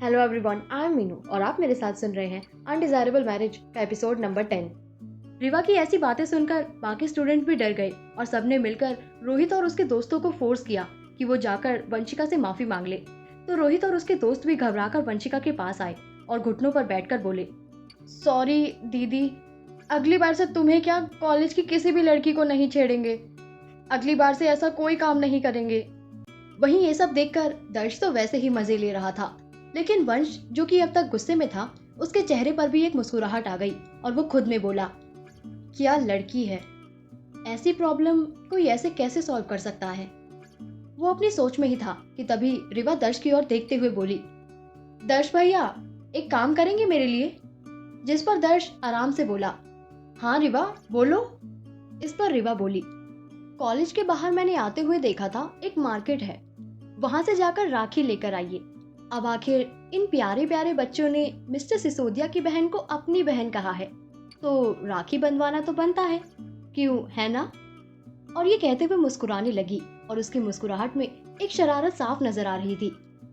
Hello everyone, I am Meenu और आप मेरे साथ सुन रहे हैं अनडिजायरेबल मैरिज का एपिसोड नंबर 10। रिवा की ऐसी बातें सुनकर बाकी स्टूडेंट भी डर गए और सबने मिलकर रोहित और उसके दोस्तों को फोर्स किया कि वो जाकर वंशिका से माफी मांग ले। तो रोहित और उसके दोस्त भी घबराकर वंशिका के पास आए और घुटनों पर बैठकर बोले, सॉरी दीदी, अगली बार से तुम्हें क्या, कॉलेज की किसी भी लड़की को नहीं छेड़ेंगे। अगली बार से ऐसा कोई काम नहीं करेंगे। वहीं ये सब देखकर दर्श तो वैसे ही मजे ले रहा था, लेकिन वंश जो कि अब तक गुस्से में था, उसके चेहरे पर भी एक मुस्कुराहट आ गई और वो खुद में बोला, क्या लड़की है, ऐसी प्रॉब्लम कोई ऐसे कैसे सॉल्व कर सकता है। वो अपनी सोच में ही था कि तभी रिवा दर्श की ओर देखते हुए बोली, दर्श भैया, एक काम करेंगे मेरे लिए। जिस पर दर्श आराम से बोला, हाँ रिवा बोलो। इस पर रिवा बोली, कॉलेज के बाहर मैंने आते हुए देखा था, एक मार्केट है, वहां से जाकर राखी लेकर आइए। अब आखिर इन प्यारे प्यारे बच्चों ने मिस्टर सिसोदिया की बहन को अपनी बहन कहा है, तो राखी बंधवाना तो बनता है, क्यों है ना। और ये कहते हुए मुस्कुराने लगी और उसकी मुस्कुराहट में एक शरारत साफ नजर आ रही थी।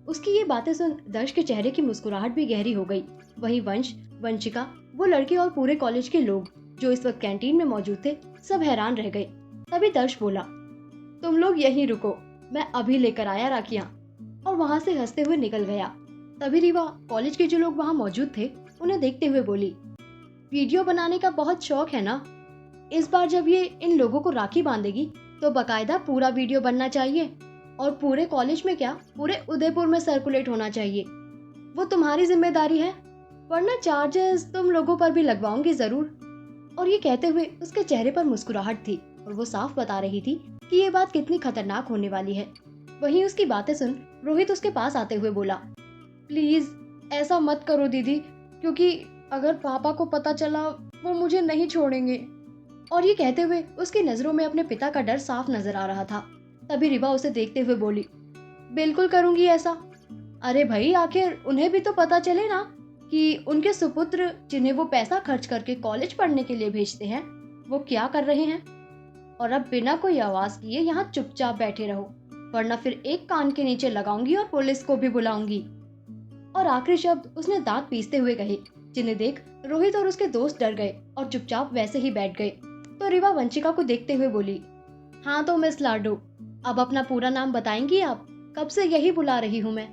उसकी ये बातें सुन दर्श के चेहरे की मुस्कुराहट भी गहरी हो गई। वहीं वंश, वंशिका, वो लड़के और पूरे कॉलेज के लोग जो इस वक्त कैंटीन में मौजूद थे, सब हैरान रह गए। तभी दर्श बोला, तुम लोग यहीं रुको, मैं अभी लेकर आया राखियां। और वहां से हंसते हुए निकल गया। तभी रिवा कॉलेज के जो लोग वहां मौजूद थे उन्हें देखते हुए बोली, वीडियो बनाने का बहुत शौक है ना, इस बार जब ये इन लोगों को राखी बांधेगी तो बकायदा पूरा वीडियो बनना चाहिए और पूरे कॉलेज में क्या, पूरे उदयपुर में सर्कुलेट होना चाहिए। वो तुम्हारी जिम्मेदारी है, वरना चार्जेस तुम लोगों पर भी लगवाऊंगी जरूर। और ये कहते हुए उसके चेहरे पर मुस्कुराहट थी और वो साफ बता रही थी कि ये बात कितनी खतरनाक होने वाली है। वहीं उसकी बातें सुन रोहित उसके पास आते हुए बोला, प्लीज ऐसा मत करो दीदी, क्योंकि अगर पापा को पता चला वो मुझे नहीं छोड़ेंगे। और ये कहते हुए उसकी नजरों में अपने पिता का डर साफ नजर आ रहा था। तभी रिवा उसे देखते हुए बोली, बिल्कुल करूंगी ऐसा। अरे भाई, आखिर उन्हें भी तो पता चले ना कि उनके सुपुत्र जिन्हें वो पैसा खर्च करके कॉलेज पढ़ने के लिए भेजते हैं, वो क्या कर रहे हैं। और अब बिना कोई आवाज किए यहाँ चुपचाप बैठे रहो, वरना फिर एक कान के नीचे लगाऊंगी और पुलिस को भी बुलाऊंगी। और आखिरी शब्द उसने दांत पीसते हुए कहे, जिन्हें देख रोहित और उसके दोस्त डर गए और चुपचाप वैसे ही बैठ गए। तो रिवा वंशिका को देखते हुए बोली, हाँ तो मिस लाडो, अब अपना पूरा नाम बताएंगी आप, कब से यही बुला रही हूँ मैं।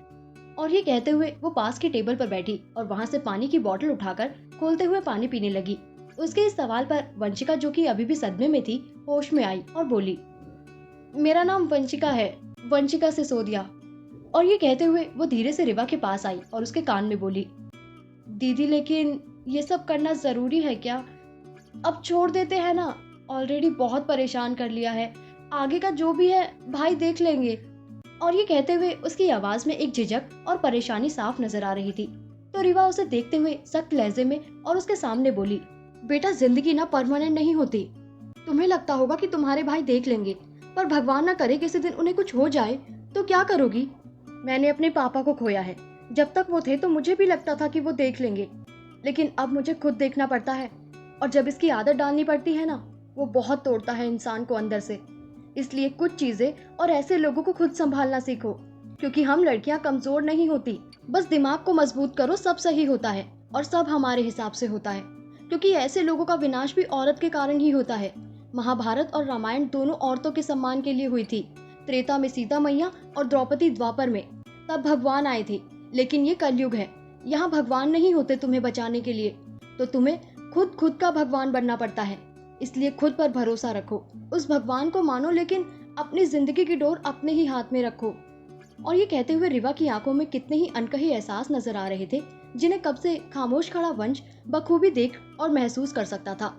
और ये कहते हुए वो पास की टेबल पर बैठी और वहां से पानी की बोतल उठाकर खोलते हुए पानी पीने लगी। उसके इस सवाल पर वंशिका, जो कि अभी भी सदमे में थी, होश में आई और बोली, मेरा नाम वंशिका है, वंशिका सिसोदिया। और ये कहते हुए वो धीरे से रिवा के पास आई और उसके कान में बोली, दीदी लेकिन ये सब करना जरूरी है क्या, अब छोड़ देते हैं ना, ऑलरेडी बहुत परेशान कर लिया है, आगे का जो भी है भाई देख लेंगे। और ये कहते हुए उसकी आवाज में एक झिझक और परेशानी साफ नजर आ रही थी। तो रिवा उसे देखते हुए सख्त लहजे में और उसके सामने बोली, बेटा जिंदगी ना परमानेंट नहीं होती, तुम्हें लगता होगा कि तुम्हारे भाई देख लेंगे, पर भगवान ना करे किसी दिन उन्हें कुछ हो जाए तो क्या करोगी। मैंने अपने पापा को खोया है, जब तक वो थे तो मुझे भी लगता था कि वो देख लेंगे, लेकिन अब मुझे खुद देखना पड़ता है। और जब इसकी आदत डालनी पड़ती है ना, वो बहुत तोड़ता है इंसान को अंदर से। इसलिए कुछ चीजें और ऐसे लोगों को खुद संभालना सीखो, क्योंकि हम लड़कियां कमजोर नहीं होती, बस दिमाग को मजबूत करो, सब सही होता है और सब हमारे हिसाब से होता है। क्योंकि ऐसे लोगों का विनाश भी औरत के कारण ही होता है। महाभारत और रामायण दोनों औरतों के सम्मान के लिए हुई थी। त्रेता में सीता मैया और द्रौपदी द्वापर में, तब भगवान आए थे। लेकिन ये कलयुग है, यहाँ भगवान नहीं होते तुम्हें बचाने के लिए, तो तुम्हें खुद का भगवान बनना पड़ता है। इसलिए खुद पर भरोसा रखो, उस भगवान को मानो, लेकिन अपनी जिंदगी की डोर अपने ही हाथ में रखो। और ये कहते हुए रिवा की आंखों में कितने ही अनकहे एहसास नजर आ रहे थे, जिन्हें कब से खामोश खड़ा वंश बखूबी देख और महसूस कर सकता था।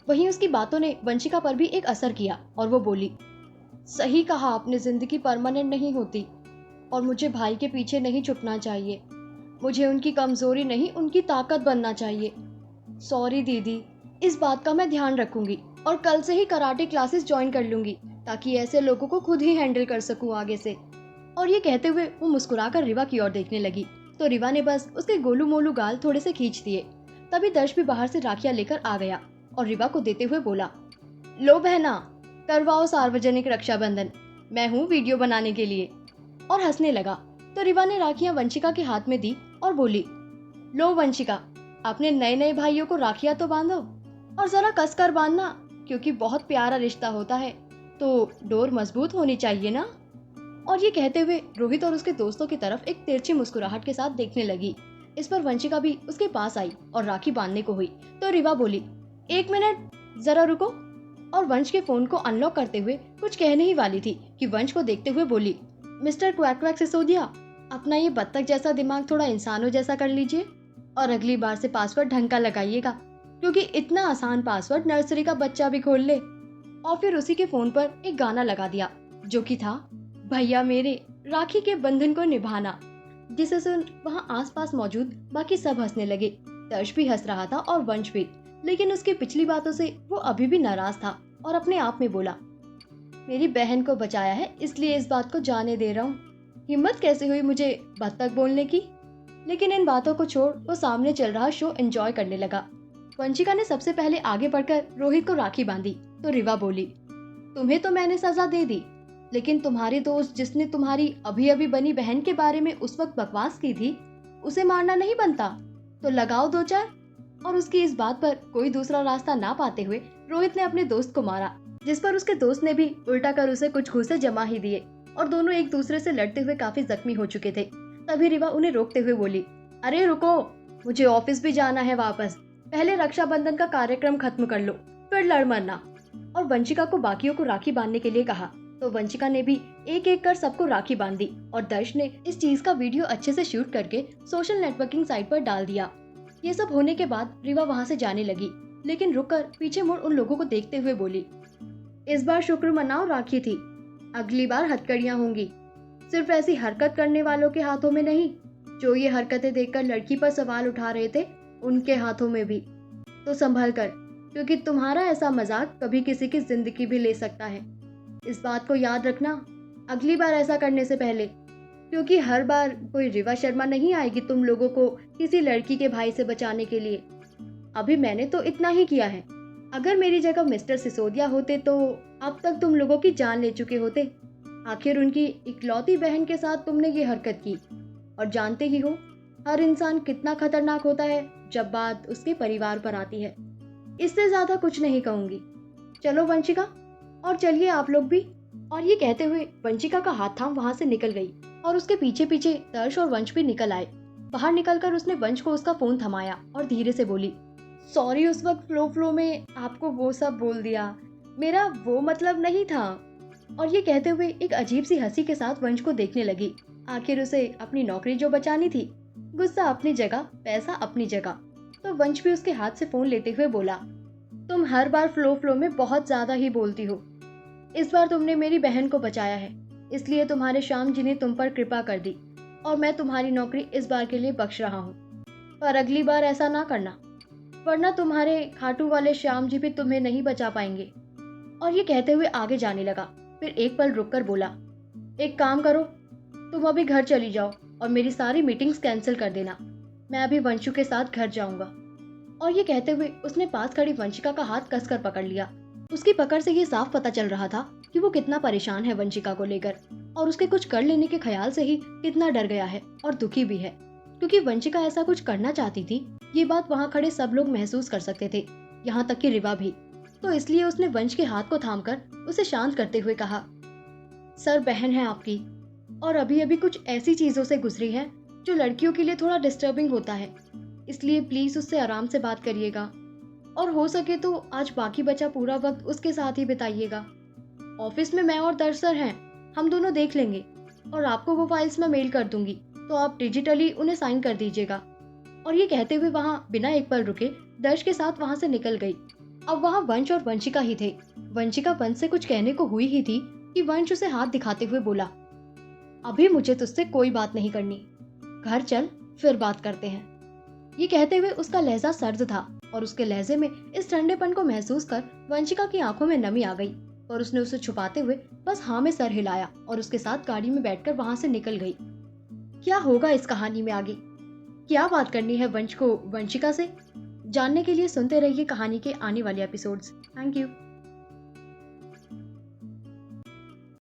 वहीं उसकी बातों ने वंशिका पर भी एक असर किया और वो बोली, सही कहा आपने, जिंदगी परमानेंट नहीं होती और मुझे भाई के पीछे नहीं छुपना चाहिए। मुझे उनकी कमजोरी नहीं, उनकी ताकत बनना चाहिए। सॉरी दीदी, इस बात का मैं ध्यान रखूंगी और कल से ही कराटे क्लासेस ज्वाइन कर लूंगी, ताकि ऐसे लोगों को खुद ही हैंडल कर सकूं आगे से। और ये कहते हुए वो मुस्कुराकर रिवा की ओर देखने लगी। तो रिवा ने बस उसके गोलू मोलू गाल थोड़े से खींच दिए। तभी दर्श भी बाहर से राखियां लेकर आ गया और रिवा को देते हुए बोला, लो बहना, करवाओ सार्वजनिक रक्षाबंधन, मैं हूँ वीडियो बनाने के लिए। और हंसने लगा। तो रिवा ने राखियां वंशिका के हाथ में दी और बोली, लो वंशिका, अपने नए नए भाइयों को राखियां तो बांधो, और जरा कसकर बांधना, क्योंकि बहुत प्यारा रिश्ता होता है तो डोर मजबूत होनी चाहिए ना। और ये कहते हुए रोहित और उसके दोस्तों की तरफ एक तिरछी मुस्कुराहट के साथ देखने लगी। इस पर वंशिका भी उसके पास आई और राखी बांधने को हुई तो रिवा बोली, एक मिनट, जरा रुको। और वंश के फोन को अनलॉक करते हुए कुछ कहने ही वाली थी कि वंश को देखते हुए बोली, मिस्टर क्वैक क्वैक सिसोदिया, अपना ये बत्तख जैसा दिमाग थोड़ा इंसानों जैसा कर लीजिए और अगली बार से पासवर्ड ढंग का लगाइएगा, क्योंकि इतना आसान पासवर्ड नर्सरी का बच्चा भी खोल ले। और फिर उसी के फोन पर एक गाना लगा दिया जो कि था भैया मेरे राखी के बंधन को निभाना, जिसे सुन वहाँ आसपास मौजूद बाकी सब हंसने लगे। दर्श भी हंस रहा था और वंश भी, लेकिन उसकी पिछली बातों से वो अभी भी नाराज था और अपने आप में बोला, मेरी बहन को बचाया है इसलिए इस बात को जाने दे रहा हूँ। हिम्मत कैसे हुई मुझे बत्तख बोलने की। लेकिन इन बातों को छोड़ वो सामने चल रहा शो एंजॉय करने लगा। वंशिका ने सबसे पहले आगे बढ़कर रोहित को राखी बांधी तो रिवा बोली, तुम्हें तो मैंने सजा दे दी, लेकिन तुम्हारी दोस्त जिसने तुम्हारी अभी अभी बनी बहन के बारे में उस वक्त बकवास की थी, उसे मारना नहीं बनता, तो लगाओ दो चार। और उसकी इस बात पर कोई दूसरा रास्ता ना पाते हुए रोहित ने अपने दोस्त को मारा, जिस पर उसके दोस्त ने भी उल्टा कर उसे कुछ घूंसे जमा ही दिए और दोनों एक दूसरे से लड़ते हुए काफी जख्मी हो चुके थे। तभी रिवा उन्हें रोकते हुए बोली, अरे रुको, मुझे ऑफिस भी जाना है वापस, पहले रक्षाबंधन का कार्यक्रम खत्म कर लो, फिर लड़ मरना। और वंशिका को बाकियों को राखी बांधने के लिए कहा तो वंशिका ने भी एक एक कर सबको राखी बांधी और दर्श ने इस चीज का वीडियो अच्छे से शूट करके सोशल नेटवर्किंग साइट पर डाल दिया। ये सब होने के बाद रिवा वहाँ से जाने लगी, लेकिन रुककर पीछे मुड़ उन लोगों को देखते हुए बोली, इस बार शुक्र मनाओ राखी थी, अगली बार हथकड़ियाँ होंगी, सिर्फ ऐसी हरकत करने वालों के हाथों में नहीं, जो ये हरकतें देखकर लड़की पर सवाल उठा रहे थे उनके हाथों में भी। तो संभल कर, क्योंकि तुम्हारा ऐसा मजाक कभी किसी की जिंदगी भी ले सकता है। इस बात को याद रखना अगली बार ऐसा करने से पहले, क्योंकि हर बार कोई रिवा शर्मा नहीं आएगी तुम लोगों को किसी लड़की के भाई से बचाने के लिए। अभी मैंने तो इतना ही किया है, अगर मेरी जगह मिस्टर सिसोदिया होते तो अब तक तुम लोगों की जान ले चुके होते। आखिर उनकी इकलौती बहन के साथ तुमने ये हरकत की, और जानते ही हो हर इंसान कितना खतरनाक होता है जब बात उसके परिवार पर आती है। इससे ज्यादा कुछ नहीं कहूंगी, चलो वंशिका, और चलिए आप लोग भी। और ये कहते हुए वंशिका का हाथ थाम वहां से निकल गई और उसके पीछे पीछे दर्श और वंश भी निकल आए। बाहर निकलकर उसने वंश को उसका फोन थमाया और धीरे से बोली, सॉरी, उस वक्त फ्लो में आपको वो सब बोल दिया, मेरा वो मतलब नहीं था। और ये कहते हुए एक अजीब सी हंसी के साथ वंश को देखने लगी। आखिर उसे अपनी नौकरी जो बचानी थी, गुस्सा अपनी जगह, पैसा अपनी जगह। तो वंश भी उसके हाथ से फोन लेते हुए बोला, तुम हर बार फ्लो में बहुत ज्यादा ही बोलती हो, इस बार तुमने मेरी बहन को बचाया है, इसलिए तुम्हारे श्याम जी ने तुम पर कृपा कर दी और मैं तुम्हारी नौकरी इस बार के लिए बख्श रहा हूँ। पर अगली बार ऐसा ना करना, वरना तुम्हारे खाटू वाले श्याम जी भी तुम्हें नहीं बचा पाएंगे। और ये कहते हुए आगे जाने लगा, फिर एक पल रुककर बोला, एक काम करो, तुम अभी घर चली जाओ और मेरी सारी मीटिंग्स कैंसिल कर देना, मैं अभी वंशु के साथ घर जाऊंगा। और ये कहते हुए उसने पास खड़ी वंशिका का हाथ कसकर पकड़ लिया। उसकी पकड़ से ये साफ पता चल रहा था कि वो कितना परेशान है वंशिका को लेकर, और उसके कुछ कर लेने के ख्याल से ही कितना डर गया है और दुखी भी है, क्योंकि वंशिका ऐसा कुछ करना चाहती थी। ये बात वहाँ खड़े सब लोग महसूस कर सकते थे, यहाँ तक कि रिवा भी। तो इसलिए उसने वंश के हाथ को थामकर उसे शांत करते हुए कहा, सर, बहन है आपकी और अभी अभी कुछ ऐसी चीजों से गुजरी है जो लड़कियों के लिए थोड़ा डिस्टर्बिंग होता है, इसलिए प्लीज उससे आराम से बात करिएगा और हो सके तो आज बाकी बचा पूरा वक्त उसके साथ ही बिताइएगा। ऑफिस में मैं और दर्श सर हैं, हम दोनों देख लेंगे और आपको वो फाइल्स मैं मेल कर दूंगी, तो आप डिजिटली उन्हें साइन कर दीजिएगा। और ये कहते हुए वहाँ बिना एक पल रुके दर्श के साथ वहाँ से निकल गई। अब वहाँ वंश और वंशिका ही थे। वंशिका वंश से कुछ कहने को हुई ही थी कि वंश उसे हाथ दिखाते हुए बोला, अभी मुझे तुझसे कोई बात नहीं करनी, घर चल फिर बात करते हैं। ये कहते हुए उसका लहजा सर्द था और उसके लहजे में इस ठंडेपन को महसूस कर वंशिका की आंखों में नमी आ गई और उसने उसे छुपाते हुए बस हाँ में सर हिलाया और उसके साथ गाड़ी में बैठकर वहां से निकल गई। क्या होगा इस कहानी में आगे, क्या बात करनी है वंश को वंशिका से, जानने के लिए सुनते रहिए कहानी के आने वाले एपिसोड्स। Thank you.